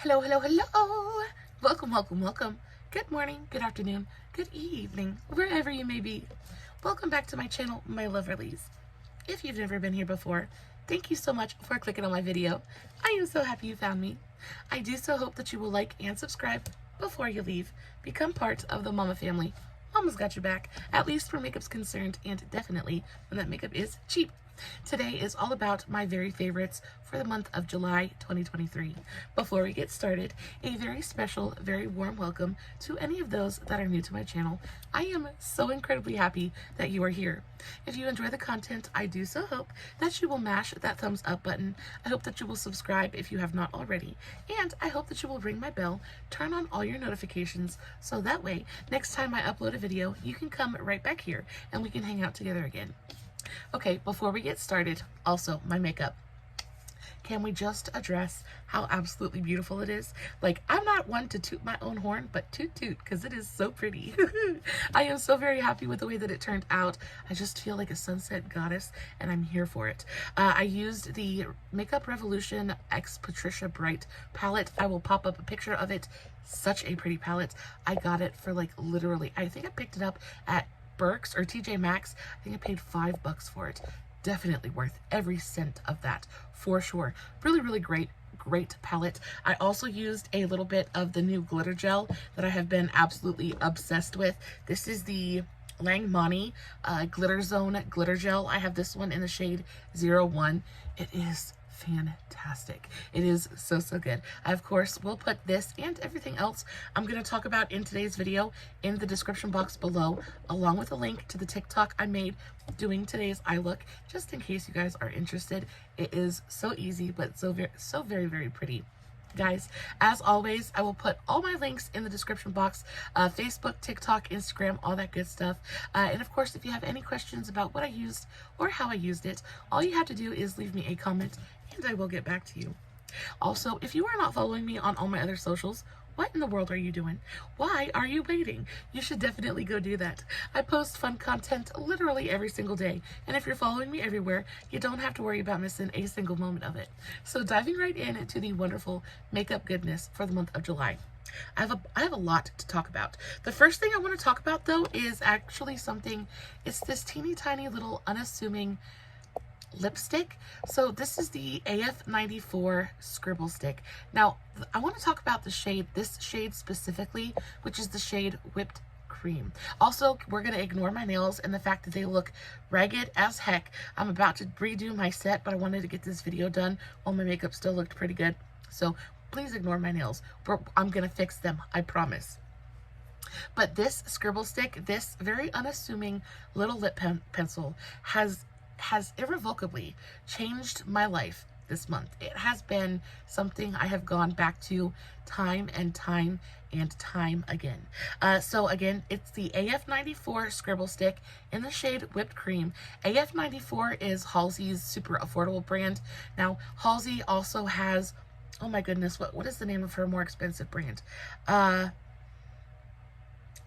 Hello, hello, hello. Welcome, welcome, welcome. Good morning, good afternoon, good evening, wherever you may be. Welcome back to my channel, my lovelies. If you've never been here before, thank you so much for clicking on my video. I am so happy you found me. I do so hope that you will like and subscribe before you leave. Become part of the Mama family. Mama's got your back, at least where makeup's concerned, and definitely when that makeup is cheap. Today is all about my very favorites for the month of July 2023. Before we get started, a very special, very warm welcome to any of those that are new to my channel. I am so incredibly happy that you are here. If you enjoy the content, I do so hope that you will mash that thumbs up button. I hope that you will subscribe if you have not already. And I hope that you will ring my bell, turn on all your notifications, so that way, next time I upload a video, you can come right back here and we can hang out together again. Okay, before we get started, also my makeup. Can we just address how absolutely beautiful it is? Like, I'm not one to toot my own horn, but toot toot, because it is so pretty. I am so very happy with the way that it turned out. I just feel like a sunset goddess, and I'm here for it. I used the Makeup Revolution X Patricia Bright palette. I will pop up a picture of it. Such a pretty palette. I got it for like literally, I think I picked it up at Burks or TJ Maxx. I think I paid $5 for it. Definitely worth every cent of that for sure. Really great palette. I also used a little bit of the new glitter gel that I have been absolutely obsessed with. This is the Langmani Glitter Zone glitter gel. I have this one in the shade 01. It is fantastic. It is so good. I of course will put this and everything else I'm going to talk about in today's video in the description box below, along with a link to the TikTok I made doing today's eye look, just in case you guys are interested. It is so easy, but so very pretty. Guys, as always, I will put all my links in the description box, Facebook, TikTok, Instagram, all that good stuff. And of course, if you have any questions about what I used or how I used it, all you have to do is leave me a comment and I will get back to you. Also, if you are not following me on all my other socials, what in the world are you doing? Why are you waiting? You should definitely go do that. I post fun content literally every single day, and if you're following me everywhere, you don't have to worry about missing a single moment of it. So diving right into the wonderful makeup goodness for the month of July. I have a lot to talk about. The first thing I want to talk about though is actually something, it's this teeny tiny little unassuming lipstick. So this is the AF94 Scribble stick. Now I want to talk about the shade, this shade specifically, which is the shade Whipped Cream. Also, we're going to ignore my nails and the fact that they look ragged as heck. I'm about to redo my set, but I wanted to get this video done while my makeup still looked pretty good. So please ignore my nails. I'm going to fix them, I promise. But this Scribble stick, this very unassuming little lip pencil has irrevocably changed my life this month. It has been something I have gone back to time and time again. So again, it's the AF94 Scribble stick in the shade Whipped Cream. AF94 is Halsey's super affordable brand. Now, Halsey also has, oh my goodness, what is the name of her more expensive brand?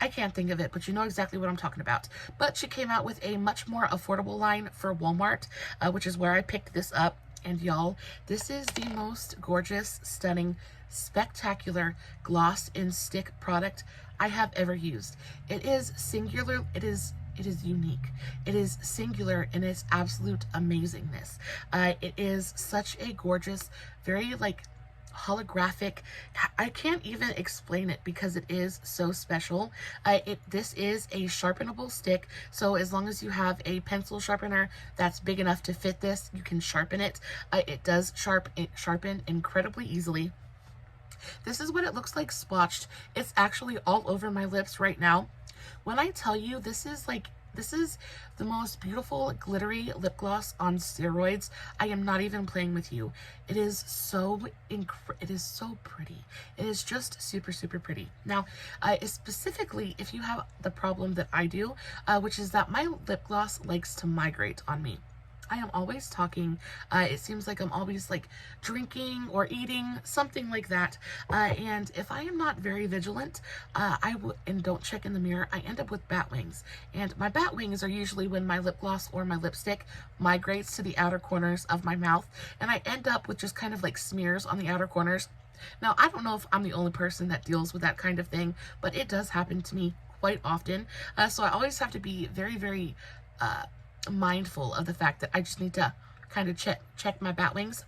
I can't think of it, but you know exactly what I'm talking about. But she came out with a much more affordable line for Walmart, which is where I picked this up. And y'all, this is the most gorgeous, stunning, spectacular gloss in stick product I have ever used. It is singular. It is unique. It is singular in its absolute amazingness. It is such a gorgeous, very like holographic, I can't even explain it because it is so special. This is a sharpenable stick, so as long as you have a pencil sharpener that's big enough to fit this, you can sharpen it. It does sharpen incredibly easily. This is what it looks like swatched. It's actually all over my lips right now. When I tell you, this is the most beautiful glittery lip gloss on steroids. I am not even playing with you. It is so pretty. It is just super pretty. Now, specifically, if you have the problem that I do, which is that my lip gloss likes to migrate on me. I am always talking. It seems like I'm always like drinking or eating, something like that. And if I am not very vigilant, and don't check in the mirror, I end up with bat wings. And my bat wings are usually when my lip gloss or my lipstick migrates to the outer corners of my mouth. And I end up with just kind of like smears on the outer corners. Now, I don't know if I'm the only person that deals with that kind of thing, but it does happen to me quite often. So I always have to be very, very mindful of the fact that I just need to kind of check my bat wings.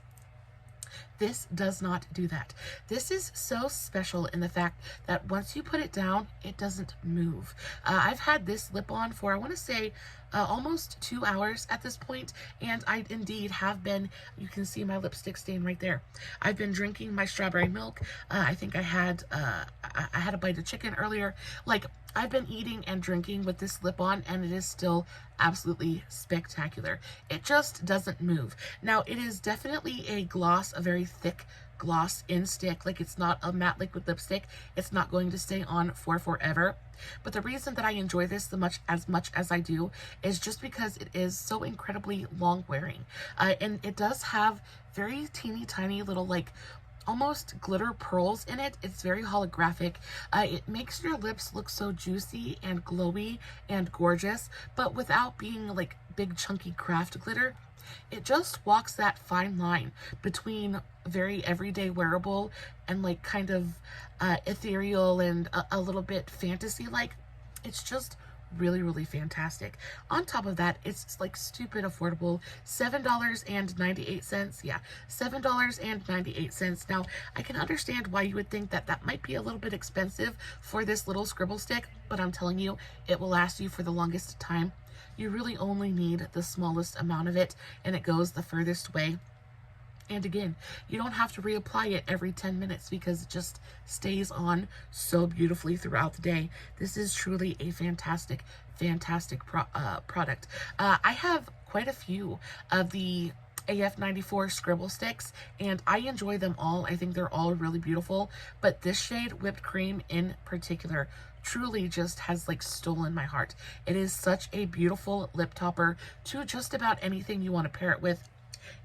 This does not do that. This is so special in the fact that once you put it down, it doesn't move. I've had this lip on for, I want to say, almost 2 hours at this point, and I indeed have been, you can see my lipstick stain right there. I've been drinking my strawberry milk. I think I had a bite of chicken earlier. Like, I've been eating and drinking with this lip on, and it is still absolutely spectacular. It just doesn't move. Now, it is definitely a gloss, a very thick gloss in stick. Like, it's not a matte liquid lipstick. It's not going to stay on for forever. But the reason that I enjoy this as much as I do is just because it is so incredibly long wearing. And it does have very teeny tiny little, like, almost glitter pearls in it. It's very holographic. It makes your lips look so juicy and glowy and gorgeous, but without being like big chunky craft glitter. It just walks that fine line between very everyday wearable and like kind of ethereal and a little bit fantasy like. It's just really, really fantastic. On top of that, it's like stupid affordable. $7.98. Yeah, $7.98. Now, I can understand why you would think that that might be a little bit expensive for this little Scribble stick, but I'm telling you, it will last you for the longest time. You really only need the smallest amount of it, and it goes the furthest way. And again, you don't have to reapply it every 10 minutes because it just stays on so beautifully throughout the day. This is truly a fantastic, fantastic product. I have quite a few of the AF94 Scribble sticks, and I enjoy them all. I think they're all really beautiful, but this shade, Whipped Cream in particular, truly just has like stolen my heart. It is such a beautiful lip topper to just about anything you want to pair it with.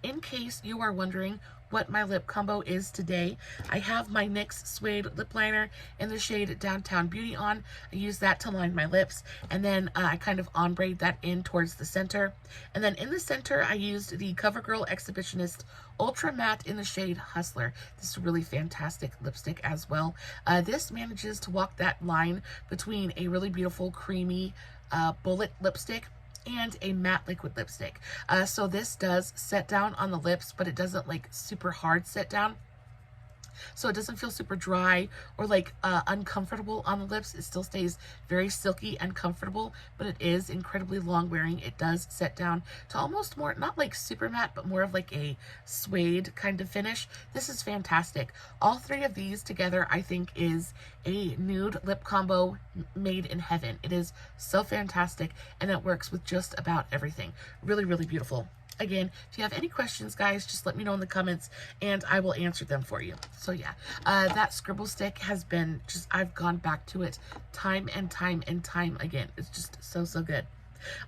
In case you are wondering what my lip combo is today, I have my NYX Suede Lip Liner in the shade Downtown Beauty on. I use that to line my lips, and then I kind of ombre that in towards the center. And then in the center, I used the CoverGirl Exhibitionist Ultra Matte in the shade Hustler. This is a really fantastic lipstick as well. This manages to walk that line between a really beautiful creamy bullet lipstick and a matte liquid lipstick. So this does set down on the lips, but it doesn't like super hard set down. So it doesn't feel super dry or like uncomfortable on the lips. It still stays very silky and comfortable, but it is incredibly long wearing. It does set down to almost more, not like super matte, but more of like a suede kind of finish. This is fantastic. All three of these together, I think, is a nude lip combo made in heaven. It is so fantastic, and it works with just about everything. Really, really beautiful. Again, if you have any questions, guys, just let me know in the comments and I will answer them for you. So yeah, that Scribble stick has been just, I've gone back to it time and time and time again. It's just so, so good.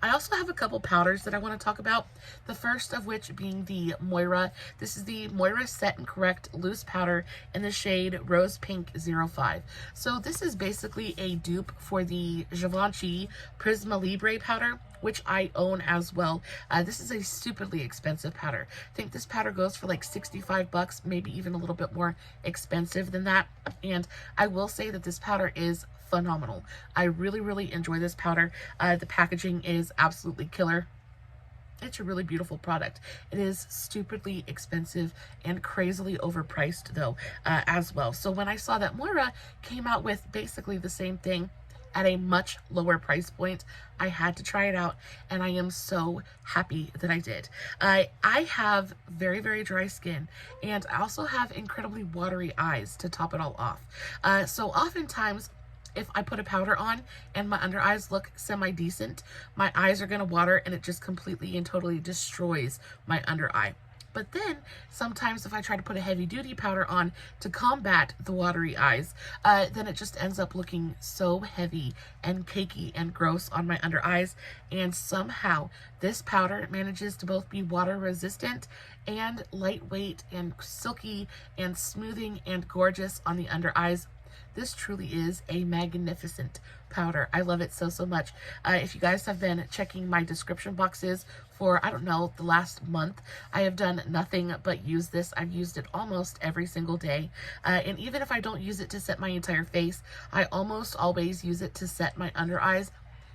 I also have a couple powders that I want to talk about. The first of which being the Moira. This is the Moira Set and Correct Loose Powder in the shade Rose Pink 05. So this is basically a dupe for the Givenchy Prisma Libre powder, which I own as well. This is a stupidly expensive powder. I think this powder goes for like 65 bucks, maybe even a little bit more expensive than that. And I will say that this powder is phenomenal. I really, really enjoy this powder. The packaging is absolutely killer. It's a really beautiful product. It is stupidly expensive and crazily overpriced though, as well. So when I saw that Moira came out with basically the same thing at a much lower price point, I had to try it out, and I am so happy that I did. I have very, very dry skin, and I also have incredibly watery eyes to top it all off. So oftentimes, if I put a powder on and my under eyes look semi-decent, my eyes are going to water and it just completely and totally destroys my under eye. But then sometimes if I try to put a heavy duty powder on to combat the watery eyes, then it just ends up looking so heavy and cakey and gross on my under eyes. And somehow this powder manages to both be water resistant and lightweight and silky and smoothing and gorgeous on the under eyes. This truly is a magnificent powder. I love it so, so much. If you guys have been checking my description boxes for, I don't know, the last month, I have done nothing but use this. I've used it almost every single day. And even if I don't use it to set my entire face, I almost always use it to set my under eyes,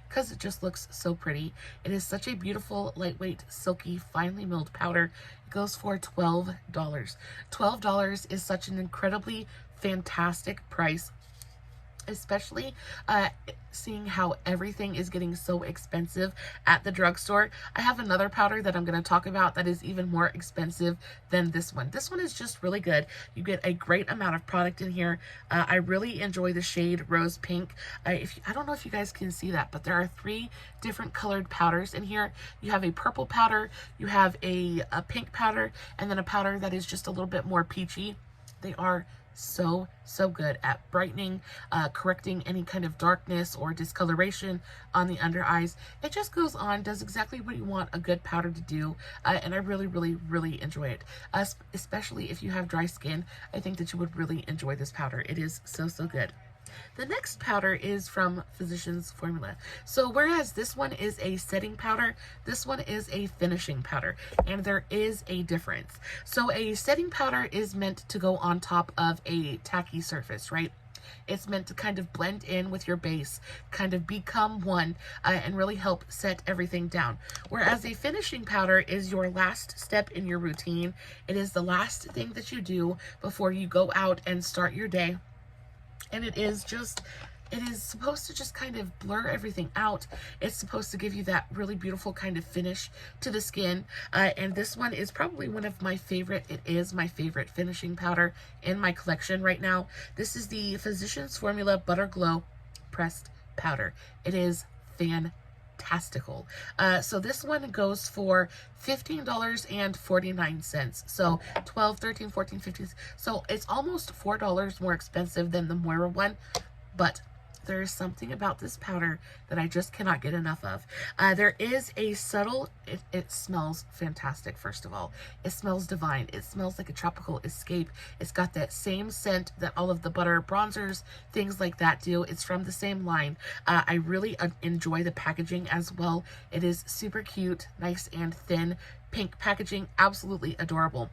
because it just looks so pretty. It is such a beautiful, lightweight, silky, finely milled powder. It goes for $12. $12 is such an incredibly fantastic price, especially seeing how everything is getting so expensive at the drugstore. I have another powder that I'm going to talk about that is even more expensive than this one. This one is just really good. You get a great amount of product in here. I really enjoy the shade Rose Pink. I don't know if you guys can see that, but there are 3 different colored powders in here. You have a purple powder, you have a pink powder, and then a powder that is just a little bit more peachy. They are so good at brightening, correcting any kind of darkness or discoloration on the under eyes. It just goes on, does exactly what you want a good powder to do, and I really enjoy it. Especially if you have dry skin, I think that you would really enjoy this powder. It is so good. The next powder is from Physicians Formula. So whereas this one is a setting powder, this one is a finishing powder, and there is a difference. So a setting powder is meant to go on top of a tacky surface, right? It's meant to kind of blend in with your base, kind of become one, and really help set everything down. Whereas a finishing powder is your last step in your routine. It is the last thing that you do before you go out and start your day. And it is supposed to just kind of blur everything out. It's supposed to give you that really beautiful kind of finish to the skin. And this one is probably one of my favorite. It is my favorite finishing powder in my collection right now. This is the Physicians Formula Butter Glow Pressed Powder. It is fantastical. So this one goes for $15.49. So 12, 13, 14, 15. So it's almost $4 more expensive than the Moira one, but there is something about this powder that I just cannot get enough of. There is a subtle, it smells fantastic, first of all. It smells divine. It smells like a tropical escape. It's got that same scent that all of the butter bronzers, things like that do. It's from the same line. I really enjoy the packaging as well. It is super cute, nice and thin, pink packaging, absolutely adorable.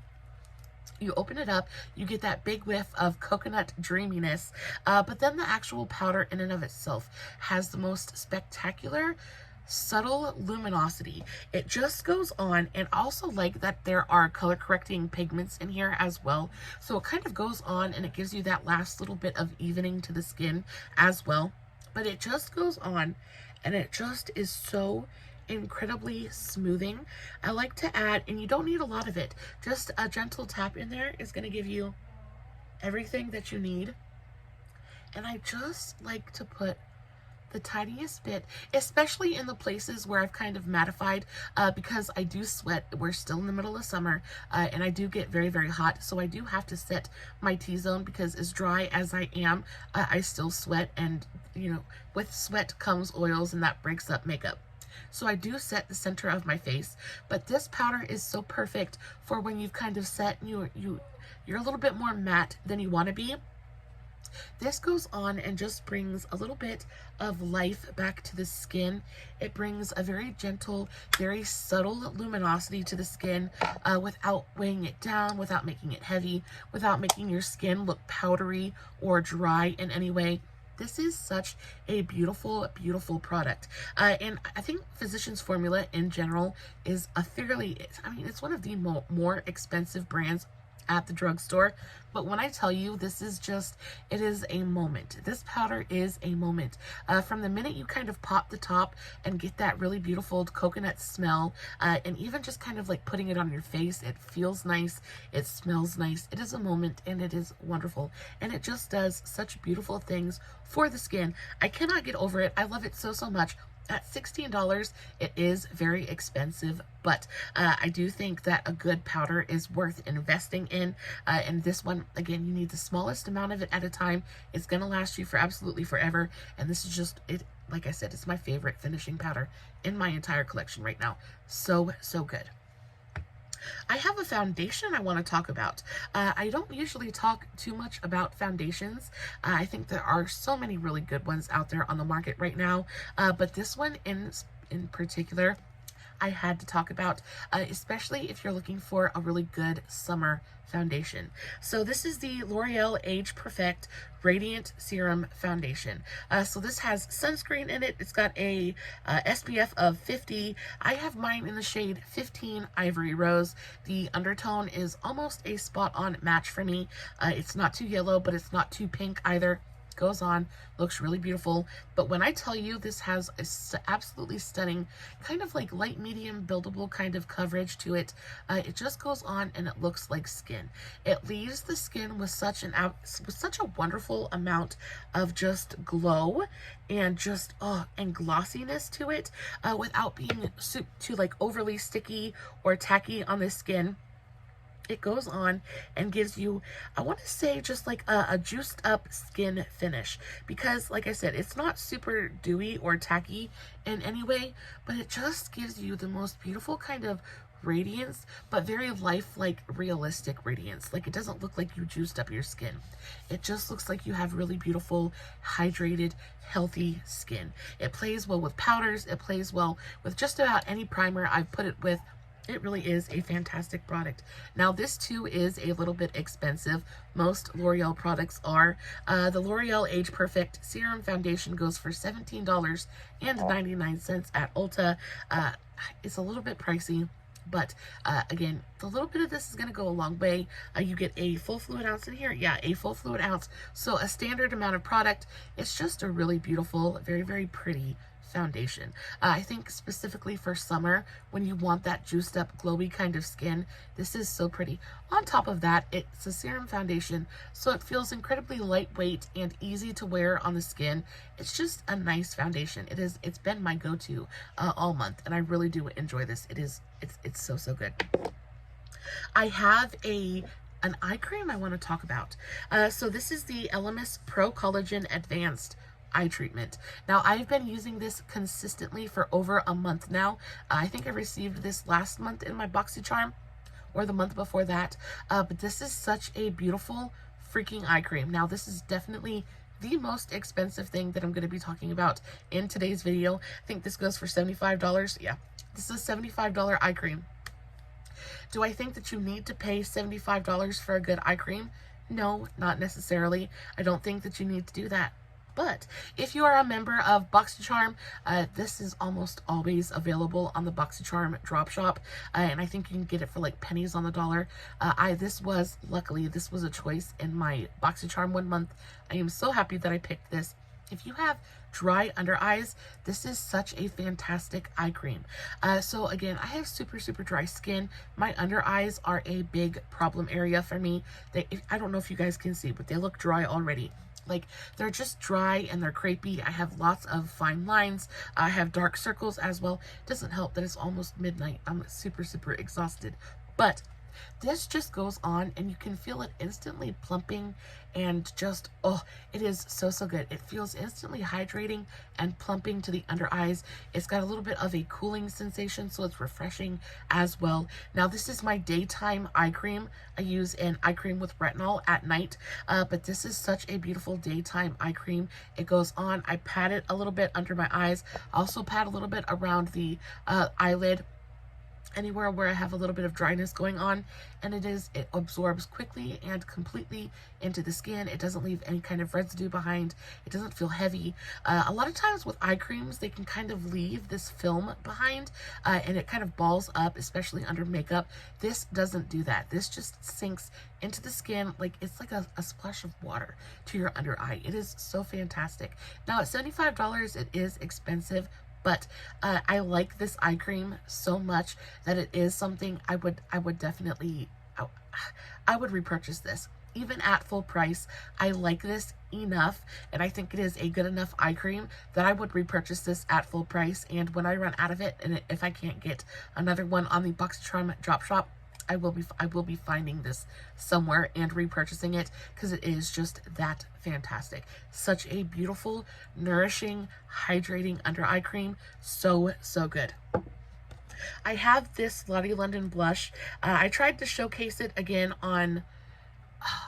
You open it up, you get that big whiff of coconut dreaminess, but then the actual powder in and of itself has the most spectacular, subtle luminosity. It just goes on, and also like that there are color correcting pigments in here as well. So it kind of goes on and it gives you that last little bit of evening to the skin as well. But it just goes on and it just is so incredibly smoothing. I like to add, and you don't need a lot of it, just a gentle tap in there is going to give you everything that you need. And I just like to put the tiniest bit, especially in the places where I've kind of mattified, because I do sweat. We're still in the middle of summer, and I do get very hot, so I do have to set my T-zone, because as dry as I am, I still sweat, and you know, with sweat comes oils, and that breaks up makeup. So I do set the center of my face, but this powder is so perfect for when you've kind of set and you're a little bit more matte than you want to be. This goes on and just brings a little bit of life back to the skin. It brings a very gentle, very subtle luminosity to the skin, without weighing it down, without making it heavy, without making your skin look powdery or dry in any way. This is such a beautiful product. And I think Physicians Formula in general is it's one of the more expensive brands at the drugstore. But when I tell you, this is just, it is a moment. This powder is a moment. From the minute you kind of pop the top and get that really beautiful coconut smell, and even just kind of like putting it on your face, it feels nice, it smells nice, it is a moment, and it is wonderful. And it just does such beautiful things for the skin. I cannot get over it. I love it so much. At $16, it is very expensive, but I do think that a good powder is worth investing in. And this one, again, you need the smallest amount of it at a time. It's going to last you for absolutely forever. And this is just, like I said, it's my favorite finishing powder in my entire collection right now. So good. I have a foundation I want to talk about. I don't usually talk too much about foundations. I think there are so many really good ones out there on the market right now, but this one in particular, I had to talk about, especially if you're looking for a really good summer foundation. So this is the L'Oreal Age Perfect Radiant Serum Foundation. So this has sunscreen in it. It's got a SPF of 50. I have mine in the shade 15 Ivory Rose. The undertone is almost a spot-on match for me. It's not too yellow, but it's not too pink either. Goes on, looks really beautiful. But when I tell you this has a absolutely stunning kind of like light medium buildable kind of coverage to it, it just goes on and it looks like skin. It leaves the skin with such a wonderful amount of just glow and just and glossiness to it, without being too like overly sticky or tacky on the skin. It goes on and gives you, I want to say, just like a juiced up skin finish, because like I said, it's not super dewy or tacky in any way, but it just gives you the most beautiful kind of radiance, but very lifelike, realistic radiance. Like, it doesn't look like you juiced up your skin. It just looks like you have really beautiful, hydrated, healthy skin. It plays well with powders. It plays well with just about any primer I've put it with. It really is a fantastic product. Now, this too is a little bit expensive. Most L'Oreal products are. The L'Oreal Age Perfect Serum Foundation goes for $17.99 at Ulta. It's a little bit pricey, but again, the little bit of this is going to go a long way. You get a full fluid ounce in here. Yeah, a full fluid ounce. So a standard amount of product. It's just a really beautiful, very, very pretty foundation. I think specifically for summer, when you want that juiced up glowy kind of skin, this is so pretty. On top of that, it's a serum foundation, so it feels incredibly lightweight and easy to wear on the skin. It's just a nice foundation. It's been my go-to all month, and I really do enjoy this. It's so good. I have an eye cream I want to talk about. So this is the Elemis Pro-Collagen Advanced eye treatment. Now, I've been using this consistently for over a month now. I think I received this last month in my BoxyCharm, or the month before that. But this is such a beautiful freaking eye cream. Now, this is definitely the most expensive thing that I'm going to be talking about in today's video. I think this goes for $75. Yeah, this is a $75 eye cream. Do I think that you need to pay $75 for a good eye cream? No, not necessarily. I don't think that you need to do that. But if you are a member of BoxyCharm, this is almost always available on the BoxyCharm drop shop, and I think you can get it for like pennies on the dollar. Luckily, this was a choice in my BoxyCharm 1 month. I am so happy that I picked this. If you have dry under eyes, this is such a fantastic eye cream. So again, I have super dry skin. My under eyes are a big problem area for me. I don't know if you guys can see, but they look dry already. Like, they're just dry and they're crepey. I have lots of fine lines. I have dark circles as well. It doesn't help that it's almost midnight. I'm super exhausted. But this just goes on and you can feel it instantly plumping and just, it is so good. It feels instantly hydrating and plumping to the under eyes. It's got a little bit of a cooling sensation, so it's refreshing as well. Now, this is my daytime eye cream. I use an eye cream with retinol at night, but this is such a beautiful daytime eye cream. It goes on. I pat it a little bit under my eyes. I also pat a little bit around the eyelid, anywhere where I have a little bit of dryness going on, and it absorbs quickly and completely into the skin. It doesn't leave any kind of residue behind. It doesn't feel heavy. A lot of times with eye creams, they can kind of leave this film behind, and it kind of balls up, especially under makeup. This doesn't do that. This just sinks into the skin like it's like a splash of water to your under eye. It is so fantastic. Now, at $75, it is expensive, but I like this eye cream so much that it is something I would definitely, I would repurchase this. Even at full price, I like this enough, and I think it is a good enough eye cream that I would repurchase this at full price. And when I run out of it, and if I can't get another one on the BoxyCharm drop shop, I will be finding this somewhere and repurchasing it, because it is just that fantastic. Such a beautiful, nourishing, hydrating under eye cream. So good. I have this Lottie London blush. I tried to showcase it again on,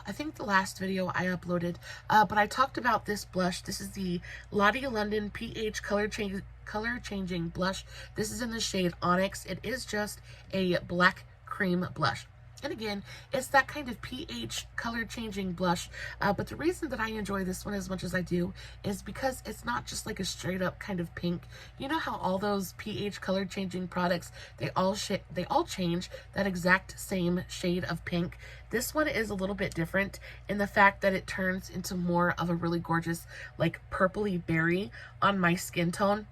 I think the last video I uploaded, but I talked about this blush. This is the Lottie London PH color changing blush. This is in the shade Onyx. It is just a black cream blush. And again, it's that kind of pH color changing blush, but the reason that I enjoy this one as much as I do is because it's not just like a straight up kind of pink. You know how all those pH color changing products, they all change that exact same shade of pink. This one is a little bit different in the fact that it turns into more of a really gorgeous like purpley berry on my skin tone.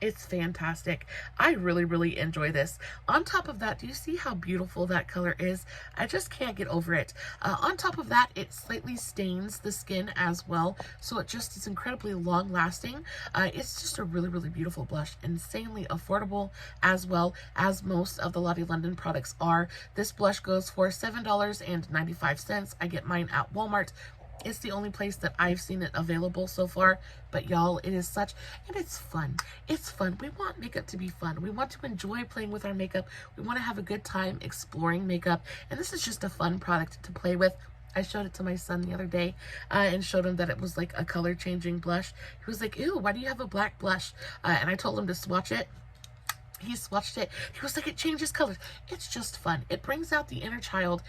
It's fantastic. I really, really enjoy this. On top of that, do you see how beautiful that color is? I just can't get over it. On top of that, it slightly stains the skin as well, so it just is incredibly long lasting. It's just a really, really beautiful blush, insanely affordable as well as most of the Lottie London products are. This blush goes for $7.95. I get mine at Walmart. It's the only place that I've seen it available so far, but y'all, it is such, and it's fun. It's fun. We want makeup to be fun. We want to enjoy playing with our makeup. We want to have a good time exploring makeup, and this is just a fun product to play with. I showed it to my son the other day and showed him that it was like a color changing blush. He was like, ew, why do you have a black blush? And I told him to swatch it. He swatched it. He was like, it changes colors. It's just fun. It brings out the inner child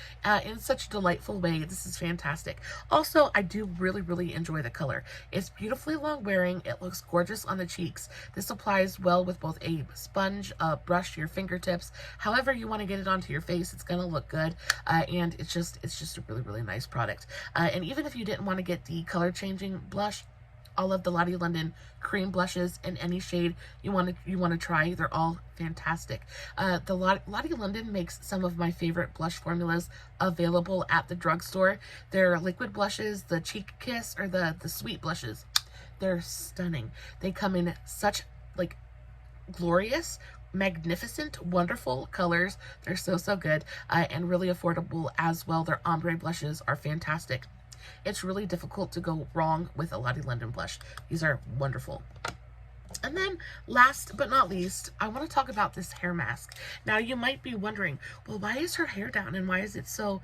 in such a delightful way. This is fantastic. Also, I do really, really enjoy the color. It's beautifully long wearing. It looks gorgeous on the cheeks. This applies well with both a sponge, brush, your fingertips. However you want to get it onto your face, it's going to look good. And it's just a really, really nice product. And even if you didn't want to get the color changing blush, all of the Lottie London cream blushes in any shade you want to try, they're all fantastic. The Lottie London makes some of my favorite blush formulas available at the drugstore. Their liquid blushes, the Cheek Kiss, or the sweet blushes, they're stunning. They come in such like glorious, magnificent, wonderful colors. They're so good, and really affordable as well. Their ombre blushes are fantastic. It's really difficult to go wrong with a Lottie London blush. These are wonderful. And then last but not least, I want to talk about this hair mask. Now you might be wondering, well, why is her hair down and why is it so,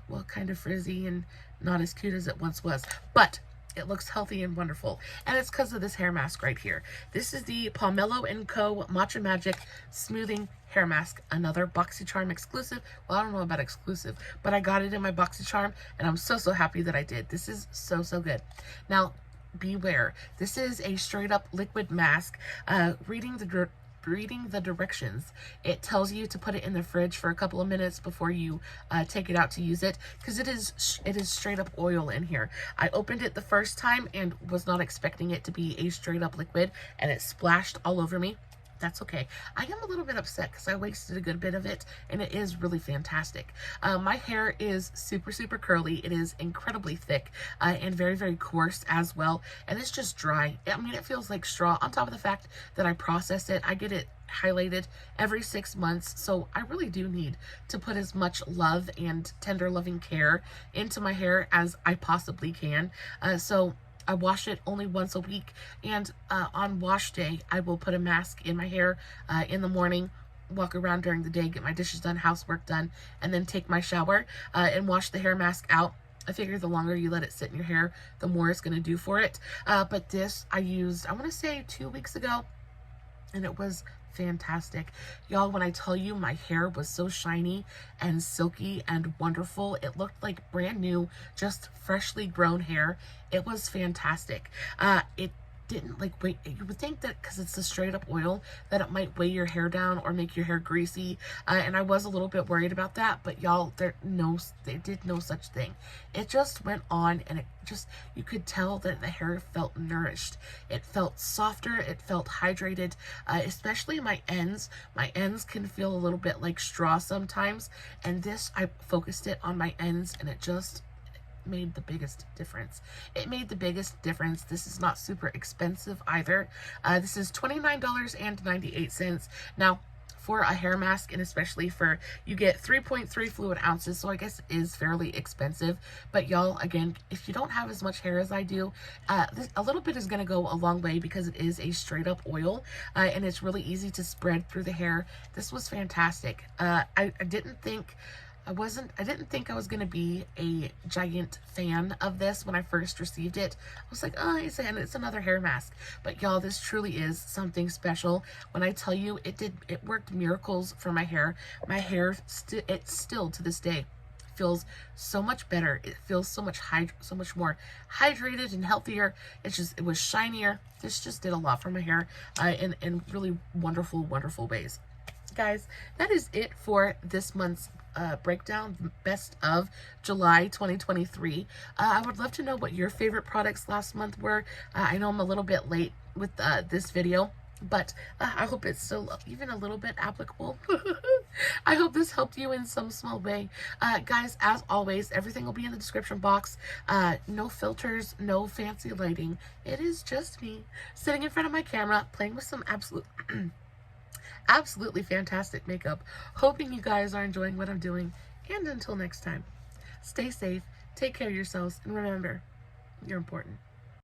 well, kind of frizzy and not as cute as it once was? But it looks healthy and wonderful, and it's because of this hair mask right here. This is the Pomelo & Co. Matcha Magic Smoothing Hair Mask, another BoxyCharm exclusive. Well, I don't know about exclusive, but I got it in my BoxyCharm, and I'm so happy that I did. This is so good. Now, beware. This is a straight up liquid mask. Reading the directions, it tells you to put it in the fridge for a couple of minutes before you take it out to use it, because it is straight up oil in here. I opened it the first time and was not expecting it to be a straight up liquid, and it splashed all over me. That's okay. I am a little bit upset because I wasted a good bit of it, and it is really fantastic. My hair is super curly. It is incredibly thick and very coarse as well, and it's just dry. I mean, it feels like straw. On top of the fact that I process it, I get it highlighted every 6 months, so I really do need to put as much love and tender loving care into my hair as I possibly can. So I wash it only once a week, and on wash day, I will put a mask in my hair in the morning, walk around during the day, get my dishes done, housework done, and then take my shower and wash the hair mask out. I figure the longer you let it sit in your hair, the more it's going to do for it. But this I used, I want to say 2 weeks ago, and it was fantastic. Y'all, when I tell you my hair was so shiny and silky and wonderful, it looked like brand new, just freshly grown hair. It was fantastic. It didn't like weigh, you would think that because it's a straight up oil that it might weigh your hair down or make your hair greasy, and I was a little bit worried about that, but y'all, they did no such thing. It just went on, and it just, you could tell that the hair felt nourished. It felt softer, it felt hydrated, especially my ends. My ends can feel a little bit like straw sometimes, and this, I focused it on my ends, and it just made the biggest difference. It made the biggest difference. This is not super expensive either. This is $29.98. Now, for a hair mask, and especially for, you get 3.3 fluid ounces, so I guess it is fairly expensive. But y'all, again, if you don't have as much hair as I do, a little bit is going to go a long way, because it is a straight up oil, and it's really easy to spread through the hair. This was fantastic. I didn't think I was going to be a giant fan of this when I first received it. I was like, oh, it's another hair mask. But y'all, this truly is something special. When I tell you, it worked miracles for my hair. My hair, it still to this day feels so much better. It feels so much more hydrated and healthier. It was shinier. This just did a lot for my hair, in really wonderful ways. Guys, that is it for this month's breakdown, best of July 2023. I would love to know what your favorite products last month were. I know I'm a little bit late with this video, but I hope it's still even a little bit applicable. I hope this helped you in some small way. Guys, as always, everything will be in the description box. No filters, no fancy lighting. It is just me sitting in front of my camera playing with some absolutely fantastic makeup. Hoping you guys are enjoying what I'm doing. And until next time, stay safe, take care of yourselves, and remember, you're important.